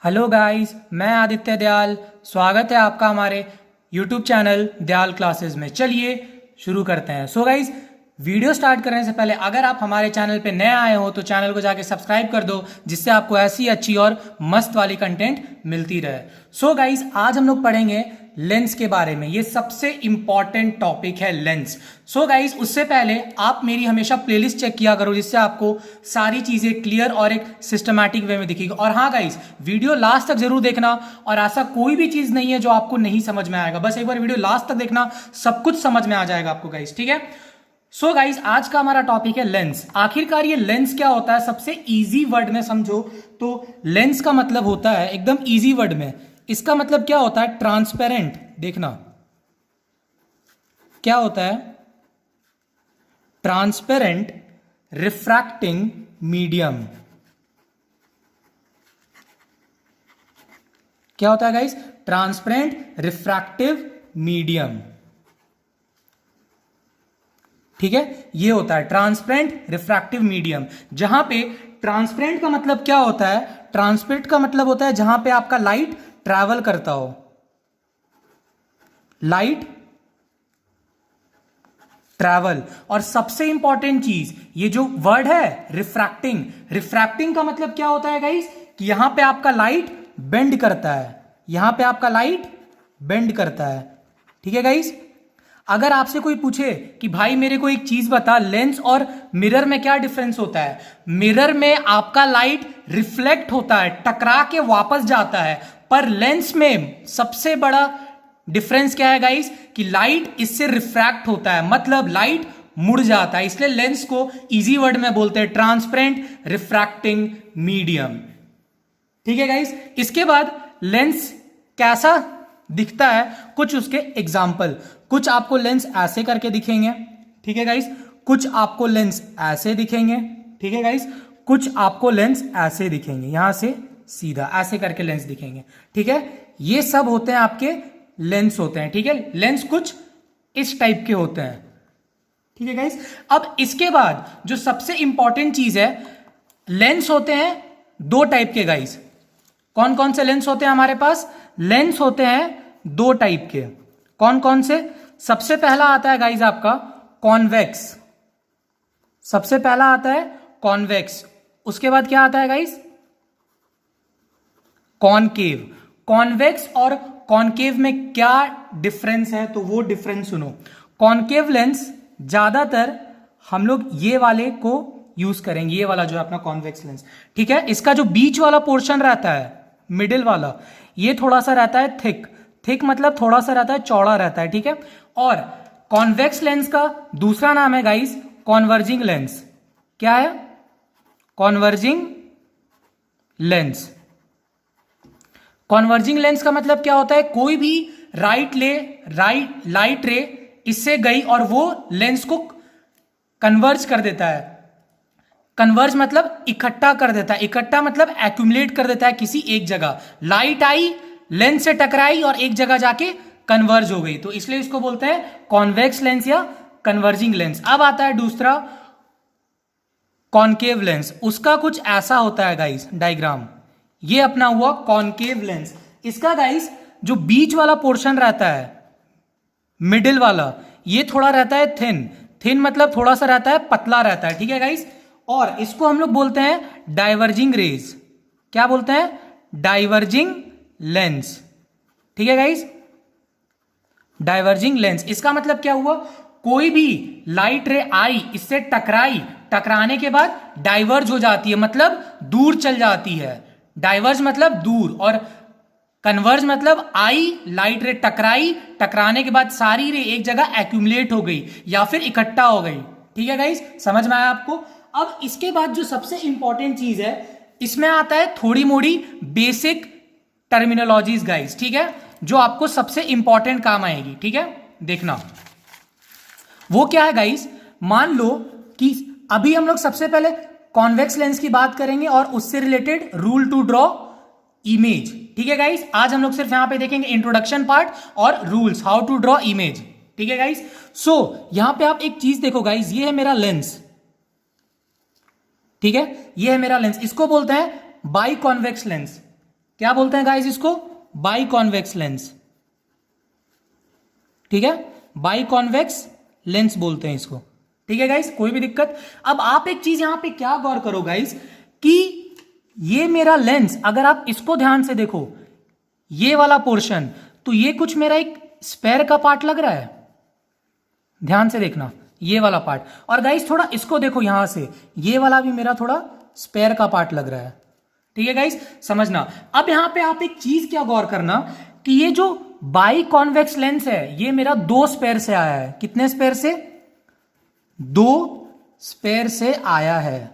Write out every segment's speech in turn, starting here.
Hello guys, मैं आदित्य दयाल। स्वागत है आपका हमारे यूट्यूब चैनल दयाल क्लासेस में। चलिए शुरू करते हैं। सो गाइस, वीडियो स्टार्ट करने से पहले अगर आप हमारे चैनल पे नए आए हो तो चैनल को जाके सब्सक्राइब कर दो, जिससे आपको ऐसी अच्छी और मस्त वाली कंटेंट मिलती रहे। सो गाइस, आज हम लोग पढ़ेंगे लेंस के बारे में। ये सबसे इंपॉर्टेंट टॉपिक है लेंस। सो गाइस, उससे पहले आप मेरी हमेशा प्लेलिस्ट चेक किया करो, जिससे आपको सारी चीजें क्लियर और एक सिस्टमैटिक वे में दिखेगी। और हाँ गाइस, वीडियो लास्ट तक जरूर देखना, और ऐसा कोई भी चीज नहीं है जो आपको नहीं समझ में आएगा। बस एक बार वीडियो लास्ट तक देखना, सब कुछ समझ में आ जाएगा आपको गाइस, ठीक है। सो गाइस, आज का हमारा टॉपिक है लेंस। आखिरकार ये लेंस क्या होता है, सबसे इजी वर्ड में समझो तो लेंस का मतलब होता है, एकदम इजी वर्ड में इसका मतलब क्या होता है, ट्रांसपेरेंट। देखना क्या होता है, ट्रांसपेरेंट रिफ्रैक्टिंग मीडियम। क्या होता है गाइस, ट्रांसपेरेंट रिफ्रैक्टिव मीडियम। ठीक है, ये होता है ट्रांसपेरेंट रिफ्रैक्टिव मीडियम। जहां पे ट्रांसपेरेंट का मतलब क्या होता है, ट्रांसपेरेंट का मतलब होता है जहां पे आपका लाइट ट्रैवल करता हो, लाइट ट्रैवल। और सबसे इंपॉर्टेंट चीज, ये जो वर्ड है रिफ्रैक्टिंग, रिफ्रैक्टिंग का मतलब क्या होता है गाइस, कि यहां पे आपका लाइट बेंड करता है, यहां पे आपका लाइट बेंड करता है। ठीक है गाइस, अगर आपसे कोई पूछे कि भाई मेरे को एक चीज बता, लेंस और मिरर में क्या डिफरेंस होता है। मिरर में आपका लाइट रिफ्लेक्ट होता है, टकरा के वापस जाता है, पर लेंस में सबसे बड़ा डिफरेंस क्या है गाइस, कि लाइट इससे रिफ्रैक्ट होता है, मतलब लाइट मुड़ जाता है। इसलिए लेंस को इजी वर्ड में बोलते हैं ट्रांसपेरेंट रिफ्रैक्टिंग मीडियम। ठीक है गाइस, इसके बाद लेंस कैसा दिखता है, कुछ उसके एग्जाम्पल। कुछ आपको लेंस ऐसे करके दिखेंगे, ठीक है गाइस, कुछ आपको लेंस ऐसे दिखेंगे, ठीक है गाइस, कुछ आपको लेंस ऐसे दिखेंगे, यहां से सीधा ऐसे करके लेंस दिखेंगे। ठीक है, ये सब होते हैं आपके लेंस होते हैं। ठीक है, लेंस कुछ इस टाइप के होते हैं। ठीक है गाइस, अब इसके बाद जो सबसे इंपॉर्टेंट चीज है, लेंस होते हैं दो टाइप के गाइस। कौन कौन से लेंस होते हैं हमारे पास, लेंस होते हैं दो टाइप के। कौन कौन से, सबसे पहला आता है गाइस आपका कॉन्वेक्स, सबसे पहला आता है कॉन्वेक्स। उसके बाद क्या आता है गाइस, कॉनकेव। कॉन्वेक्स और कॉनकेव में क्या डिफरेंस है, तो वो डिफरेंस सुनो। कॉनकेव लेंस ज्यादातर हम लोग ये वाले को यूज करेंगे, ये वाला जो है अपना कॉन्वेक्स लेंस। ठीक है, इसका जो बीच वाला पोर्शन रहता है, मिडिल वाला, ये थोड़ा सा रहता है थिक। थिक मतलब थोड़ा सा रहता है, चौड़ा रहता है। ठीक है, और कॉन्वेक्स लेंस का दूसरा नाम है गाइस कॉन्वर्जिंग लेंस। क्या है, कॉन्वर्जिंग लेंस। कॉन्वर्जिंग लेंस का मतलब क्या होता है, कोई भी लाइट रे इससे गई और वो लेंस को कन्वर्ज कर देता है। कन्वर्ज मतलब इकट्ठा कर देता है, इकट्ठा मतलब एक्यूमुलेट कर देता है किसी एक जगह। लाइट आई, लेंस से टकराई और एक जगह जाके कन्वर्ज हो गई, तो इसलिए इसको बोलते हैं कॉन्वेक्स लेंस या कन्वर्जिंग लेंस। अब आता है दूसरा कॉनकेव लेंस। उसका कुछ ऐसा होता है गाइस डायग्राम, ये अपना हुआ कॉनकेव लेंस। इसका गाइस जो बीच वाला पोर्शन रहता है, मिडिल वाला, ये थोड़ा रहता है थिन। थिन मतलब थोड़ा सा रहता है, पतला रहता है। ठीक है गाइस, और इसको हम लोग बोलते हैं डाइवर्जिंग रेज। क्या बोलते हैं, डाइवर्जिंग लेंस। ठीक है गाइस, डाइवर्जिंग लेंस। इसका मतलब क्या हुआ, कोई भी लाइट रे आई, इससे टकराई, टकराने के बाद डाइवर्ज हो जाती है, मतलब दूर चल जाती है। डाइवर्ज मतलब दूर, और कन्वर्ज मतलब आई, लाइट रे टकराई, टकराने के बाद सारी रे एक जगह एक्यूमुलेट हो गई या फिर इकट्ठा हो गई। ठीक है गाइस, समझ में आया आपको। अब इसके बाद जो सबसे इंपॉर्टेंट चीज है, इसमें आता है थोड़ी मोड़ी बेसिक टर्मिनोलॉजीज गाइस, ठीक है, जो आपको सबसे इंपॉर्टेंट काम आएगी। ठीक है, देखना वो क्या है गाइस। मान लो कि अभी हम लोग सबसे पहले कॉन्वेक्स लेंस की बात करेंगे और उससे related rule to draw image. ठीक है गाइस, आज हम लोग सिर्फ यहां पे देखेंगे इंट्रोडक्शन पार्ट और rules, how to draw image. ठीक है गाइस, सो यहां पे आप एक चीज देखो गाइस, ये है मेरा लेंस। ठीक है, ये है मेरा लेंस, इसको बोलते हैं बाई कॉन्वेक्स लेंस। क्या बोलते हैं गाइस इसको? By convex lens. ठीक है, बाई कॉन्वेक्स लेंस बोलते हैं इसको। ठीक है गाइस, कोई भी दिक्कत? अब आप एक चीज यहां पे क्या गौर करो गाइस, कि ये मेरा लेंस, अगर आप इसको ध्यान से देखो, ये वाला पोर्शन, तो ये कुछ मेरा एक स्पेयर का पार्ट लग रहा है। ध्यान से देखना, ये वाला पार्ट। और गाइस थोड़ा इसको देखो यहां से, ये वाला भी मेरा थोड़ा स्पेयर का पार्ट लग रहा है। ठीक है गाइस, समझना। अब यहां पे आप एक चीज क्या गौर करना, कि ये जो बाई कॉन्वेक्स लेंस है, ये मेरा 2 स्पेयर से आया है। कितने स्पेयर से? 2 स्पेयर से आया है।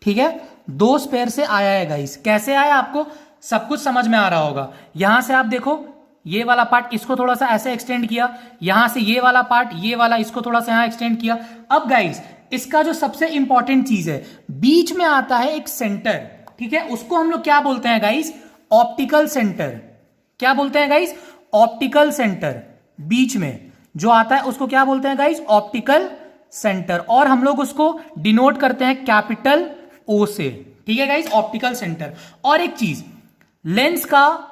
ठीक है, 2 स्पेयर से आया है गाइस। कैसे आया आपको सब कुछ समझ में आ रहा होगा। यहां से आप देखो, ये वाला पार्ट इसको थोड़ा सा ऐसे एक्सटेंड किया, यहां से ये वाला पार्ट, ये वाला इसको थोड़ा सा यहां एक्सटेंड किया। अब गाइस इसका जो सबसे इंपॉर्टेंट चीज है, बीच में आता है एक सेंटर। ठीक है, उसको हम लोग क्या बोलते हैं गाइस? Optical centre. क्या बोलते हैं गाइस? Optical centre. बीच में जो आता है उसको क्या बोलते हैं गाइस? Optical centre. और हम लोग उसको डिनोट करते हैं कैपिटल ओ से। ठीक है गाइस, ऑप्टिकल सेंटर। और एक चीज, लेंस का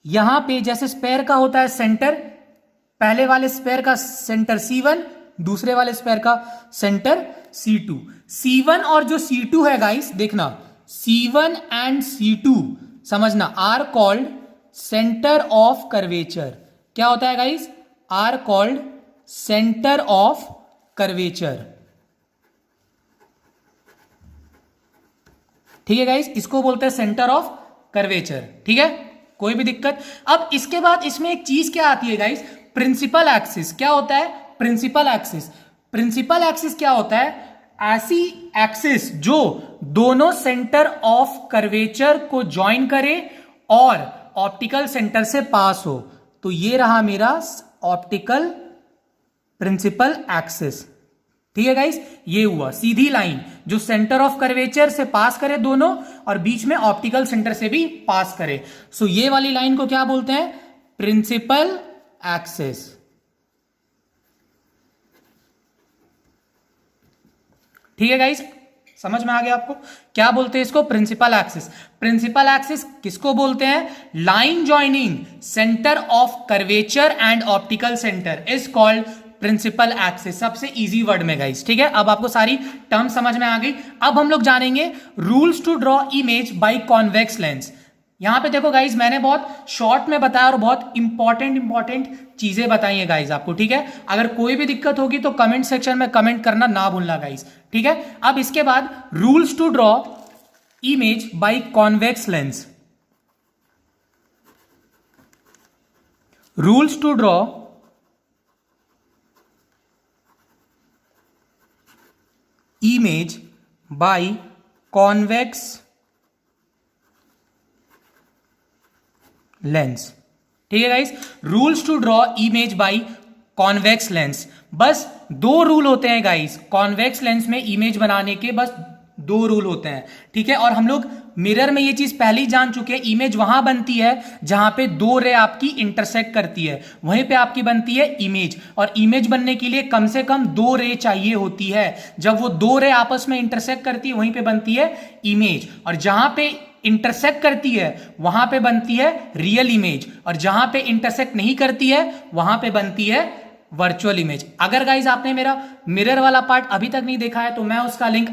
यहां पे जैसे स्पेयर का होता है सेंटर, पहले वाले स्पेयर का सेंटर C1, दूसरे वाले स्पेयर का सेंटर C2। C1 और जो C2 है गाइस, देखना, C1 एंड C2 समझना, are called centre of curvature. क्या होता है guys? Are called centre of curvature. ठीक है गाइस, इसको बोलते हैं सेंटर ऑफ कर्वेचर। ठीक है, कोई भी दिक्कत? अब इसके बाद इसमें एक चीज क्या आती है गाइस? Principal axis. क्या होता है? Principal axis. प्रिंसिपल एक्सिस क्या होता है? ऐसी एक्सिस जो दोनों सेंटर ऑफ कर्वेचर को ज्वाइन करे और ऑप्टिकल सेंटर से पास हो। तो ये रहा मेरा ऑप्टिकल प्रिंसिपल एक्सिस। ठीक है गाइस, ये हुआ सीधी लाइन जो सेंटर ऑफ कर्वेचर से पास करे दोनों, और बीच में ऑप्टिकल सेंटर से भी पास करे। सो ये वाली लाइन को क्या बोलते हैं? Principal axis. ठीक है गाइस, समझ में आ गया आपको? क्या बोलते हैं इसको? Principal axis. प्रिंसिपल एक्सिस किसको बोलते हैं? Line joining centre of curvature and optical centre is called principal axis. सबसे इजी वर्ड में गाइस। ठीक है, अब आपको सारी टर्म समझ में आ गई। अब हम लोग जानेंगे rules to draw image by convex lens. यहां पे देखो गाइस, मैंने बहुत शॉर्ट में बताया और बहुत इंपॉर्टेंट चीजें बताई है गाइस आपको। ठीक है, अगर कोई भी दिक्कत होगी तो कमेंट सेक्शन में कमेंट करना ना भूलना गाइस। ठीक है, अब इसके बाद rules to draw image by convex lens. Rules to draw image by convex lens. ठीक है guys, rules to draw image by convex lens. बस 2 रूल होते हैं गाइस कॉन्वेक्स लेंस में इमेज बनाने के, बस 2 रूल होते हैं। ठीक है, और हम लोग मिरर में ये चीज पहले ही जान चुके हैं। इमेज वहां बनती है जहां पे 2 रे आपकी इंटरसेक्ट करती है, वहीं पे आपकी बनती है इमेज। और इमेज बनने के लिए कम से कम 2 रे चाहिए होती है। जब वो 2 रे आपस में इंटरसेक्ट करती है, वहीं पे बनती है इमेज। और जहां पे इंटरसेक्ट करती है वहां पे बनती है रियल इमेज, और जहां पे इंटरसेक्ट नहीं करती है वहां पे बनती है वर्चुअल इमेज। अगर गाइज आपने मेरा मिरर वाला पार्ट अभी तक नहीं देखा है तो मैं उसका लिंक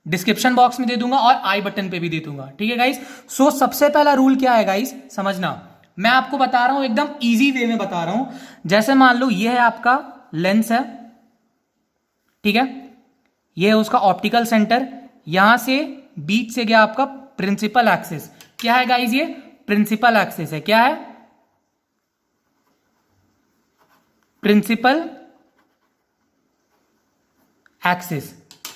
डिस्क्रिप्शन बॉक्स में दे दूंगा और आई बटन पे भी दे दूंगा। ठीक है गाइज, सो सबसे पहला रूल क्या है गाइज, समझना। मैं आपको बता रहा हूं, एकदम इजी वे में बता रहा हूं। जैसे मान लो ये है आपका लेंस है, ठीक है, ये है उसका ऑप्टिकल सेंटर, यहां से बीच से गया आपका प्रिंसिपल एक्सिस। क्या है गाइज? ये प्रिंसिपल एक्सिस है। क्या है? Principal axis.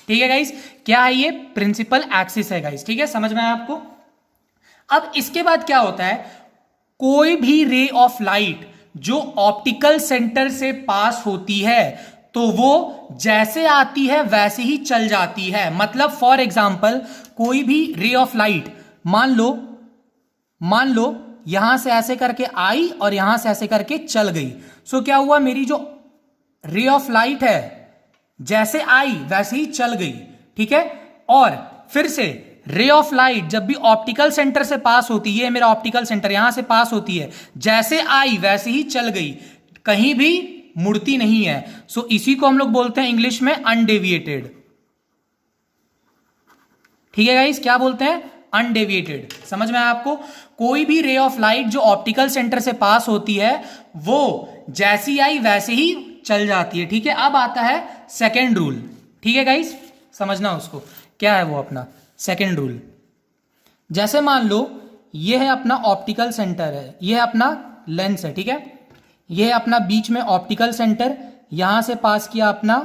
ठीक है गाइज, क्या है ये? प्रिंसिपल एक्सिस है गाइज। ठीक है, समझ में आया आपको? अब इसके बाद क्या होता है, कोई भी रे ऑफ लाइट जो ऑप्टिकल सेंटर से पास होती है तो वो जैसे आती है वैसे ही चल जाती है। मतलब फॉर एग्जाम्पल, कोई भी रे ऑफ लाइट मान लो यहां से ऐसे करके आई और यहां से ऐसे करके चल गई। सो क्या हुआ, मेरी जो रे ऑफ लाइट है जैसे आई वैसे ही चल गई। ठीक है, और फिर से रे ऑफ लाइट जब भी ऑप्टिकल सेंटर से पास होती है, मेरा ऑप्टिकल सेंटर यहां से पास होती है, जैसे आई वैसे ही चल गई, कहीं भी मुड़ती नहीं है। सो इसी को हम लोग बोलते हैं इंग्लिश में अनडेविएटेड। ठीक है गाइस, क्या बोलते हैं? अनडेविएटेड। समझ में आया आपको? कोई भी रे ऑफ लाइट जो ऑप्टिकल सेंटर से पास होती है वो जैसी आई वैसे ही चल जाती है। ठीक है, अब आता है सेकेंड रूल। ठीक है गाइस, समझना उसको क्या है वो अपना सेकेंड रूल। जैसे मान लो ये है अपना ऑप्टिकल सेंटर है, ये है अपना लेंस है। ठीक है, ये है अपना बीच में ऑप्टिकल सेंटर, यहां से पास किया अपना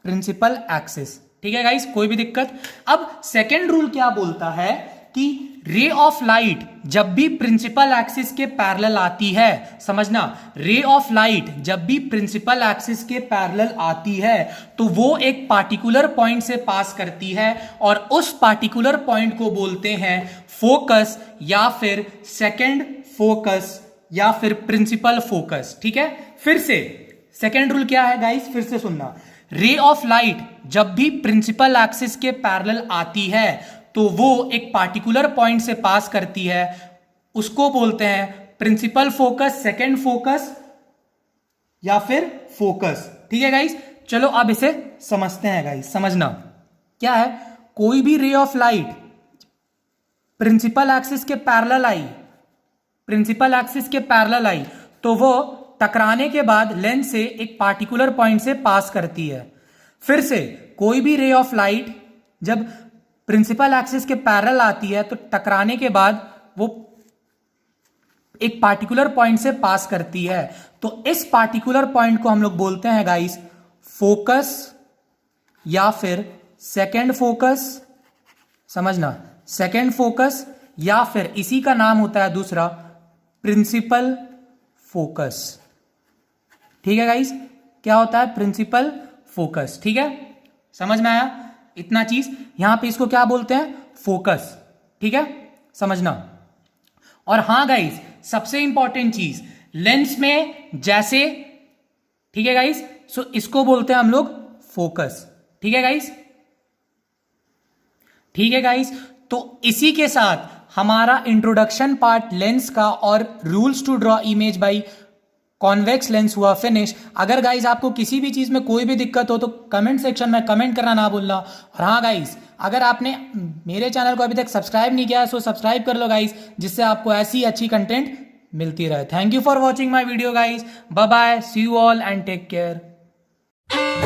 प्रिंसिपल एक्सिस। ठीक है गाइस, कोई भी दिक्कत? अब सेकेंड रूल क्या बोलता है कि रे ऑफ लाइट जब भी प्रिंसिपल एक्सिस के पैरेलल आती है, समझना, रे ऑफ लाइट जब भी प्रिंसिपल एक्सिस के पैरेलल आती है तो वो एक पार्टिकुलर पॉइंट से पास करती है और उस पार्टिकुलर पॉइंट को बोलते हैं फोकस या फिर सेकेंड फोकस या फिर प्रिंसिपल फोकस। ठीक है, फिर से सेकेंड रूल क्या है गाइस, फिर से सुनना। रे ऑफ लाइट जब भी प्रिंसिपल एक्सिस के पैरेलल आती है तो वो एक पार्टिकुलर पॉइंट से पास करती है, उसको बोलते हैं प्रिंसिपल फोकस, सेकेंड फोकस या फिर फोकस। ठीक है गाइस, चलो अब इसे समझते हैं गाइस। समझना क्या है, कोई भी ray of light principal axis के पैरेलल आई, प्रिंसिपल एक्सिस के पैरेलल आई तो वो टकराने के बाद लेंस से एक पार्टिकुलर पॉइंट से पास करती है। फिर से कोई भी रे ऑफ लाइट जब प्रिंसिपल एक्सिस के पैरेलल आती है तो टकराने के बाद वो एक पार्टिकुलर पॉइंट से पास करती है। तो इस पार्टिकुलर पॉइंट को हम लोग बोलते हैं गाइस फोकस या फिर सेकेंड फोकस। समझना, सेकेंड फोकस या फिर इसी का नाम होता है दूसरा प्रिंसिपल फोकस। ठीक है गाइस, क्या होता है? Principal focus. ठीक है, समझ में आया इतना चीज? यहां पे इसको क्या बोलते हैं? फोकस। ठीक है, समझना। और हां गाइस, सबसे इंपॉर्टेंट चीज लेंस में जैसे, ठीक है गाइस, सो इसको बोलते हैं हम लोग फोकस। ठीक है गाइस, ठीक है गाइस, तो इसी के साथ हमारा इंट्रोडक्शन पार्ट लेंस का और rules to draw image by convex lens हुआ फिनिश। अगर गाइस आपको किसी भी चीज में कोई भी दिक्कत हो तो कमेंट सेक्शन में कमेंट करना ना भूलना। और हाँ गाइस, अगर आपने मेरे चैनल को अभी तक सब्सक्राइब नहीं किया है तो सब्सक्राइब कर लो गाइस, जिससे आपको ऐसी अच्छी कंटेंट मिलती रहे। Thank you for watching my video guys, bye bye, see you all and take care.